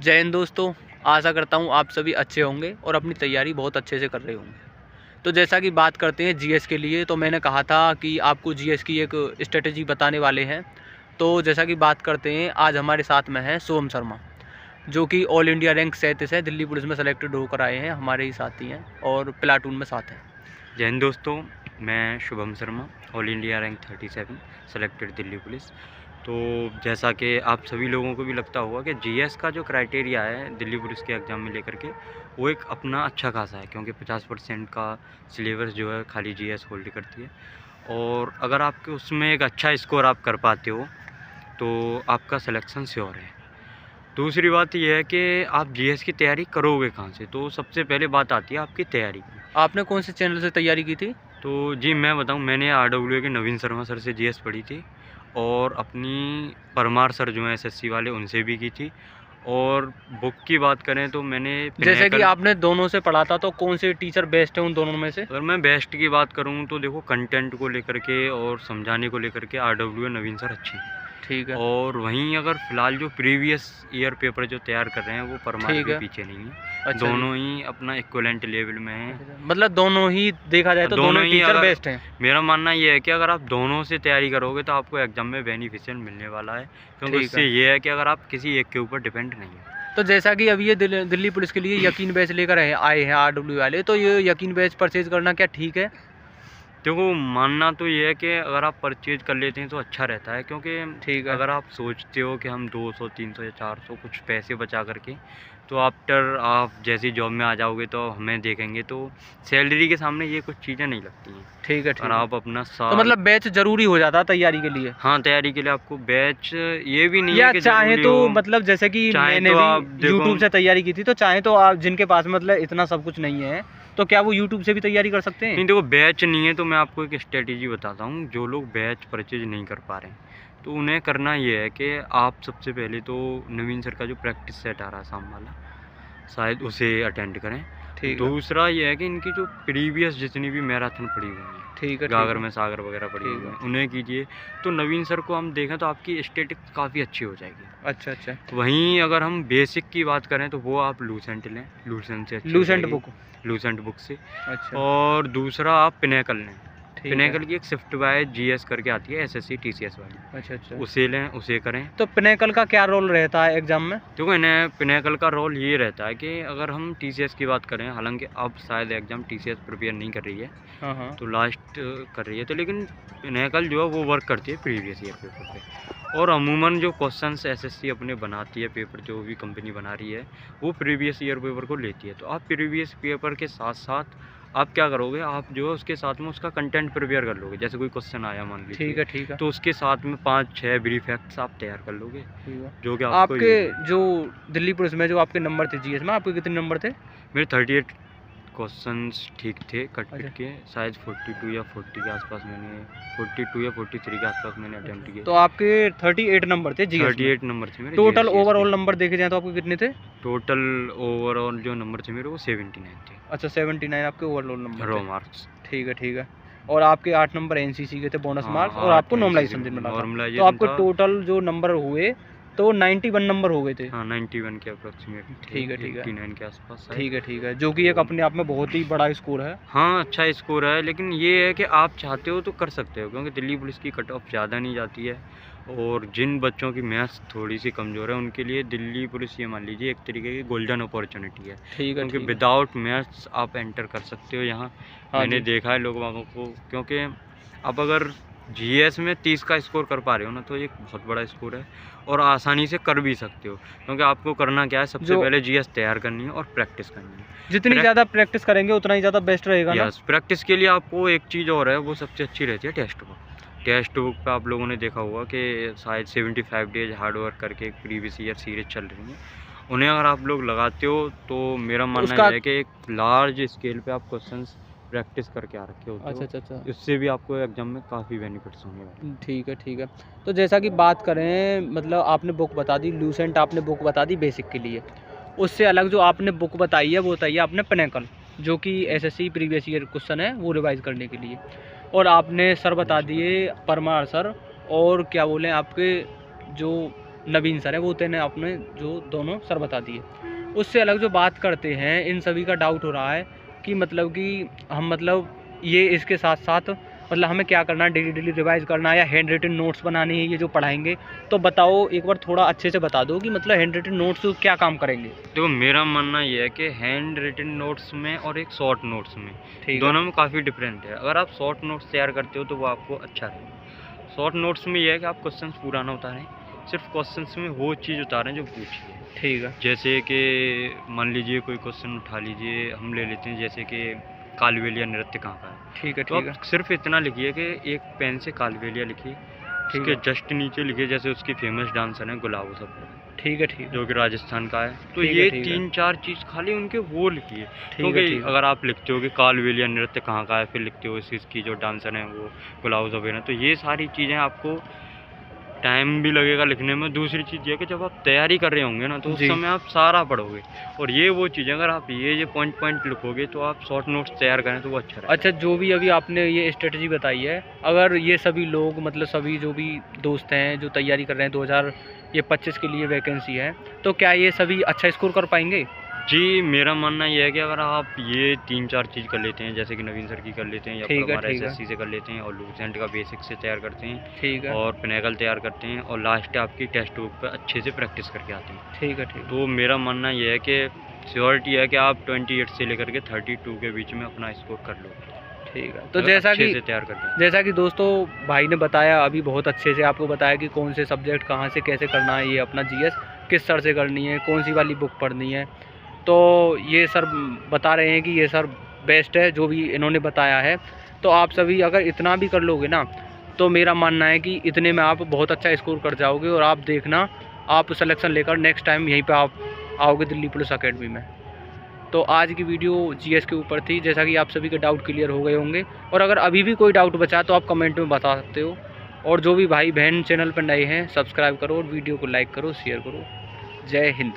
जय हिंद दोस्तों। आशा करता हूँ आप सभी अच्छे होंगे और अपनी तैयारी बहुत अच्छे से कर रहे होंगे। तो जैसा कि बात करते हैं जीएस के लिए, तो मैंने कहा था कि आपको जीएस की एक स्ट्रेटजी बताने वाले हैं। तो जैसा कि बात करते हैं, आज हमारे साथ में है शुभम शर्मा, जो कि ऑल इंडिया रैंक 37 है, दिल्ली पुलिस में सेलेक्टेड होकर आए हैं, हमारे ही साथी हैं और प्लाटून में साथ हैं। जय हिंद दोस्तों, मैं Shubham Sharma, all India rank 37 selected Delhi police. तो जैसा कि आप सभी लोगों को भी लगता होगा कि जीएस का जो क्राइटेरिया है दिल्ली पुलिस के एग्ज़ाम में लेकर के, वो एक अपना अच्छा खासा है, क्योंकि 50% का सिलेबस जो है खाली जीएस होल्ड करती है। और अगर आपके उसमें एक अच्छा स्कोर आप कर पाते हो तो आपका सिलेक्शन श्योर है। दूसरी बात यह है कि आप जीएस की तैयारी करोगे कहाँ से, तो सबसे पहले बात आती है आपकी तैयारी की। आपने कौन से चैनल से तैयारी की थी? तो जी मैं बताऊं, मैंने आरडब्ल्यूए के नवीन शर्मा सर से जीएस पढ़ी थी, और अपनी परमार सर जो हैं एसएससी वाले, उनसे भी की थी। और बुक की बात करें तो मैंने जैसे कि आपने दोनों से पढ़ा था, तो कौन से टीचर बेस्ट है उन दोनों में से? अगर मैं बेस्ट की बात करूं तो देखो, कंटेंट को लेकर के और समझाने को लेकर के आरडब्ल्यूए नवीन सर अच्छे हैं। ठीक है। और वहीं अगर फिलहाल जो प्रीवियस ईयर पेपर जो तैयार कर रहे हैं, वो परमार के पीछे नहीं है। अच्छा, दोनों ही अपना इक्विवेलेंट लेवल में हैं। मतलब दोनों ही देखा जाए तो दोनों ही टीचर बेस्ट हैं। मेरा मानना ये है कि अगर आप दोनों से तैयारी करोगे तो आपको एग्जाम में बेनिफिशियल मिलने वाला है, क्योंकि इससे ये है कि अगर आप किसी एक के ऊपर डिपेंड नहीं है। तो जैसा कि अभी ये दिल्ली पुलिस के लिए यकीन बैच लेकर आए हैं आरडब्ल्यू वाले, तो ये यकीन बैच परचेज करना क्या ठीक है? देखो, मानना तो ये है कि अगर आप परचेज कर लेते हैं तो अच्छा रहता है, क्योंकि ठीक है। अगर आप सोचते हो कि हम 200, 300 या 400 कुछ पैसे बचा करके, तो आफ्टर आप जैसी जॉब में आ जाओगे तो हमें देखेंगे तो सैलरी के सामने ये कुछ चीज़ें नहीं लगती हैं। ठीक है। और आप अपना तो मतलब बैच जरूरी हो जाता है तैयारी के लिए? हाँ, तैयारी के लिए आपको बैच ये भी नहीं या है कि चाहे तो मतलब जैसे कि मैंने तो भी यूट्यूब से तैयारी की थी, तो चाहे तो आप जिनके पास मतलब इतना सब कुछ नहीं है, तो क्या वो यूट्यूब से भी तैयारी कर सकते हैं? नहीं, देखो बैच नहीं है तो मैं आपको एक स्ट्रेटेजी बताता हूँ। जो लोग बैच परचेज नहीं कर पा रहे हैं, तो उन्हें करना ये है कि आप सबसे पहले तो नवीन सर का जो प्रैक्टिस सेट आ रहा है शाम वाला, शायद उसे अटेंड करें। दूसरा ये है कि इनकी जो प्रीवियस जितनी भी मैराथन पड़ी हुई है, ठीक है, गागर में सागर वगैरह पड़ी हुई है, उन्हें कीजिए। तो नवीन सर को हम देखें तो आपकी स्टैटिक्स काफ़ी अच्छी हो जाएगी। अच्छा। वहीं अगर हम बेसिक की बात करें तो वो आप लूसेंट लें, लूसेंट से लूसेंट बुक से। अच्छा। और दूसरा आप पिनेकल लें। पिनेकल की एक स्विफ्ट बाय जीएस करके आती है, एसएससी टीसीएस वाली। अच्छा। उसे लें, उसे करें। तो पिनेकल का क्या रोल रहता है एग्जाम में? देखो, इन्हें पिनेकल का रोल ये रहता है कि अगर हम टीसीएस की बात करें, हालांकि अब शायद एग्जाम टीसीएस प्रिपेयर नहीं कर रही है, तो लास्ट कर रही है, तो लेकिन पिनेकल जो है वो वर्क करती है प्रीवियस ईयर पेपर पे। और अमूमन जो क्वेश्चंस एसएससी अपने बनाती है, पेपर जो भी कंपनी बना रही है, वो प्रीवियस ईयर पेपर को लेती है। तो आप प्रीवियस पेपर के साथ साथ आप क्या करोगे, आप जो है उसके साथ में उसका कंटेंट प्रिपेयर कर लोगे। जैसे कोई क्वेश्चन आया मान लीजिए, ठीक है, तो उसके साथ में 5-6 ब्रीफ फैक्ट्स आप तैयार कर लोगे, जो कि आपके जो दिल्ली पुलिस में जो आपके नंबर थे जीएस में, आपके कितने नंबर थे? मेरे 38 क्वेश्चंस ठीक थे, कट के शायद 42 या 40 के आसपास मैंने 42 या 43 के आसपास मैंने अटेम्प्ट किए। तो आपके 38 नंबर थे जीएस में? 38 नंबर थे मेरे। टोटल ओवरऑल नंबर देखे जाए तो आपके कितने थे? टोटल ओवरऑल जो नंबर थे मेरे, वो 79 थे। अच्छा, 79 आपके ओवरऑल नंबर रो मार्क्स। ठीक है। और आपके 8 नंबर एनसीसी के थे, बोनस मार्क्स, और आपको नॉर्मलाइजेशन मिला था। तो आपको टोटल जो नंबर हुए तो 91 नंबर हो गए थे। हाँ, 91 के अप्रोक्सीमेट। ठीक है। 89 के आसपास। ठीक है, जो कि एक अपने आप में बहुत ही बड़ा स्कोर है। हाँ, अच्छा स्कोर है, लेकिन ये है कि आप चाहते हो तो कर सकते हो, क्योंकि दिल्ली पुलिस की कट ऑफ ज़्यादा नहीं जाती है। और जिन बच्चों की मैथ्स थोड़ी सी कमज़ोर है, उनके लिए दिल्ली पुलिस ये मान लीजिए एक तरीके की गोल्डन अपॉर्चुनिटी है। क्योंकि विदाउट मैथ्स आप एंटर कर सकते हो यहाँ। मैंने देखा है लोगों को, क्योंकि अब अगर जीएस में 30 का स्कोर कर पा रहे हो ना, तो ये बहुत बड़ा स्कोर है, और आसानी से कर भी सकते हो। क्योंकि आपको करना क्या है, सबसे पहले जीएस तैयार करनी है और प्रैक्टिस करनी है। जितनी ज़्यादा प्रैक्टिस करेंगे उतना ही ज़्यादा बेस्ट रहेगा ना? प्रैक्टिस के लिए आपको एक चीज़ और है, वो सबसे अच्छी रहती है टेक्स्ट बुक। टेक्स्ट बुक पे आप लोगों ने देखा होगा कि शायद 75 डेज हार्ड वर्क करके एक प्रीवियस ईयर सीरीज चल रही है। उन्हें अगर आप लोग लगाते हो तो मेरा मानना है कि एक लार्ज स्केल पे आप क्वेश्चंस प्रैक्टिस करके आ रखे होते हो। अच्छा। इससे भी आपको एग्जाम में काफ़ी बेनिफिट्स होंगे। ठीक है। तो जैसा कि बात करें, मतलब आपने बुक बता दी लूसेंट, आपने बुक बता दी बेसिक के लिए। उससे अलग जो आपने बुक बताई है, वो बताइए आपने पिनेकल, जो कि एसएससी प्रीवियस ईयर क्वेश्चन है, वो रिवाइज करने के लिए। और आपने सर बता दिए परमार सर, और क्या बोलें आपके जो नवीन सर है, वो तेने अपने जो दोनों सर बता दिए। उससे अलग जो बात करते हैं, इन सभी का डाउट हो रहा है कि मतलब कि हम मतलब ये इसके साथ साथ मतलब हमें क्या करना है, डेली रिवाइज करना है या हैंड रिटन नोट्स बनाने हैं ये जो पढ़ाएंगे। तो बताओ एक बार थोड़ा अच्छे से बता दो कि मतलब हैंड रिटन नोट्स क्या काम करेंगे। तो मेरा मानना ये है कि हैंड रिटन नोट्स में और एक शॉर्ट नोट्स में ठीक दोनों में काफ़ी डिफरेंट है। अगर आप शॉर्ट नोट्स तैयार करते हो तो वो आपको अच्छा रहेगा। शॉर्ट नोट्स में ये है कि आप क्वेश्चन पूरा ना उतारें, सिर्फ क्वेश्चन में वो चीज़ उतारें जो पूछी है। ठीक है। जैसे कि मान लीजिए कोई क्वेश्चन उठा लीजिए, हम ले लेते हैं जैसे कि कालबेलिया नृत्य कहाँ का है। ठीक है। तो ठीक है। आप सिर्फ इतना लिखिए कि एक पेन से कालबेलिया लिखिए, उसके जस्ट नीचे लिखिए जैसे उसकी फेमस डांसर है गुलाब सब, ठीक है। ठीक है। जो कि राजस्थान का है। तो ठीक है, ये ठीक है। 3-4 चीज़ खाली उनके वो लिखिए। ठीक है। क्योंकि ठीक है। अगर आप लिखते हो कि कालबेलिया नृत्य कहाँ का है, फिर लिखते हो इसकी जो डांसर है वो गुलाब ज़ुबैर है, तो ये सारी चीज़ें आपको टाइम भी लगेगा लिखने में। दूसरी चीज़ ये कि जब आप तैयारी कर रहे होंगे ना, तो उस जी। समय आप सारा पढ़ोगे। और ये वो चीज़ें अगर आप ये पॉइंट लिखोगे तो आप शॉर्ट नोट्स तैयार करें तो वो अच्छा रहेगा। अच्छा, जो भी अभी आपने ये स्ट्रेटजी बताई है, अगर ये सभी लोग मतलब सभी जो भी दोस्त हैं जो तैयारी कर रहे हैं 2025 के लिए वैकेंसी है, तो क्या ये सभी अच्छा स्कोर कर पाएंगे? जी, मेरा मानना ये है कि अगर आप ये 3-4 चीज़ कर लेते हैं, जैसे कि नवीन सर की कर लेते हैं या फिर ठीक है। हमारा ठीक है। एसएससी से कर लेते हैं और लूसेंट का बेसिक से तैयार करते हैं ठीक है। और पिनेकल तैयार करते हैं और लास्ट आपकी टेस्ट बुक पे अच्छे से प्रैक्टिस करके आते हैं। ठीक है। ठीक है। तो मेरा मानना ये है कि श्योरिटी है कि आप 28 से लेकर के 32 के बीच में अपना स्कोर कर लो। ठीक है। तो अगर जैसा अच्छे कि से तैयार करके जैसा कि दोस्तों भाई ने बताया अभी बहुत अच्छे से आपको बताया कि कौन से सब्जेक्ट कहाँ से कैसे करना है, ये अपना जीएस किस सर से करनी है, कौन सी वाली बुक पढ़नी है। तो ये सर बता रहे हैं कि ये सर बेस्ट है जो भी इन्होंने बताया है। तो आप सभी अगर इतना भी कर लोगे ना, तो मेरा मानना है कि इतने में आप बहुत अच्छा स्कोर कर जाओगे और आप देखना आप सिलेक्शन लेकर नेक्स्ट टाइम यहीं पे आप आओगे दिल्ली पुलिस अकेडमी में। तो आज की वीडियो जीएस के ऊपर थी, जैसा कि आप सभी के डाउट क्लियर हो गए होंगे। और अगर अभी भी कोई डाउट बचा तो आप कमेंट में बता सकते हो। और जो भी भाई बहन चैनल पर नए हैं सब्सक्राइब करो और वीडियो को लाइक करो, शेयर करो। जय हिंद।